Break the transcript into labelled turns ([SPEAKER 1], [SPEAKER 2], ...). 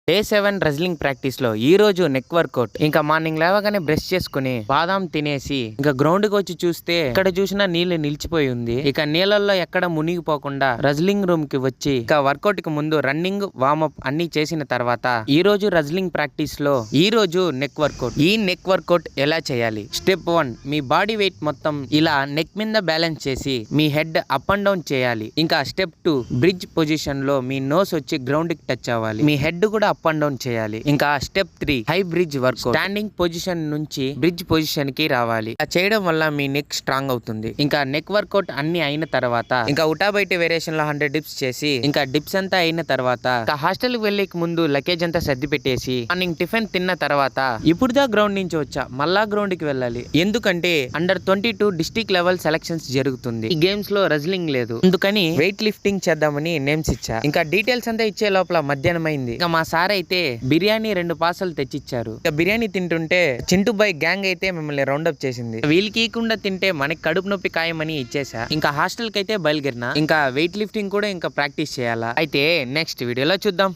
[SPEAKER 1] Day 7 wrestling practice లో ఈ రోజు నెక్ వర్కౌట్. ఇంకా మార్నింగ్ లేవగానే బ్రష్ చేసుకుని బాదాం తినేసి ఇంకా గ్రౌండ్ కి వచ్చి చూస్తే ఇక్కడ చూసినా నీళ్లు నిలిచిపోయి ఉంది. ఇక నీళ్ళల్లో ఎక్కడ మునిగిపోకుండా రెజ్లింగ్ రూమ్ కి వచ్చి ఇక వర్కౌట్ కి ముందు రన్నింగ్ వార్మప్ అన్ని చేసిన తర్వాత ఈ రోజు రెజ్లింగ్ ప్రాక్టీస్ లో ఈ రోజు నెక్ వర్కౌట్. ఈ నెక్ వర్కౌట్ ఎలా చేయాలి? స్టెప్ 1, మీ బాడీ వెయిట్ మొత్తం ఇలా నెక్ మీద బ్యాలెన్స్ చేసి మీ హెడ్ అప్ అండ్ డౌన్ చేయాలి. ఇంకా స్టెప్ 2, బ్రిడ్జ్ పొజిషన్ లో మీ నోస్ వచ్చి గ్రౌండ్ కి టచ్ అవ్వాలి. మీ హెడ్ కూడా అప్ అండ్ డౌన్ చేయాలి. ఇంకా step 3, high bridge workout. Standing position నుంచి బ్రిడ్జ్ పొజిషన్ కి రావాలి. ఇలా చేయడం వల్ల మీ నెక్ స్ట్రాంగ్ అవుతుంది. ఇంకా నెక్ వర్కౌట్ అన్ని అయిన తర్వాత ఇంకా ఉటా బయట వేరియేషన్ లో 100 డిప్స్ చేసి ఇంకా డిప్స్ అంతా అయిన తర్వాత ఇంకా హాస్టల్ కి వెళ్ళే ముందు లగేజ్ అంతా సర్ది పెట్టేసి మార్నింగ్ టిఫిన్ తిన్న తర్వాత ఇప్పుడుదా గ్రౌండ్ నుంచి వచ్చా మళ్ళా గ్రౌండ్ కి వెళ్ళాలి. ఎందుకంటే అండర్ 22 డిస్ట్రిక్ట్ లెవెల్ సెలక్షన్స్ జరుగుతుంది. ఈ గేమ్స్ లో రెజ్లింగ్ లేదు, అందుకని వెయిట్ లిఫ్టింగ్ చేద్దామని నేమ్స్ ఇచ్చా. ఇంకా డీటెయిల్స్ అంతా ఇచ్చే లోపల మధ్యాహ్నం అయింది. ఇంకా మా సార్ అయితే బిర్యానీ 2 పార్సల్ తెచ్చిచ్చారు. ఇంకా బిర్యానీ తింటుంటే చింటూ బాయ్ గ్యాంగ్ అయితే మిమ్మల్ని రౌండప్ చేసింది. వీళ్ళకి ఇవ్వకుండా తింటే మనకి కడుపు నొప్పి ఖాయమని ఇచ్చేసా. ఇంకా హాస్టల్ కి అయితే బయలుదేరినా. ఇంకా వెయిట్ లిఫ్టింగ్ కూడా ఇంకా ప్రాక్టీస్ చేయాలా. అయితే నెక్స్ట్ వీడియోలో చూద్దాం.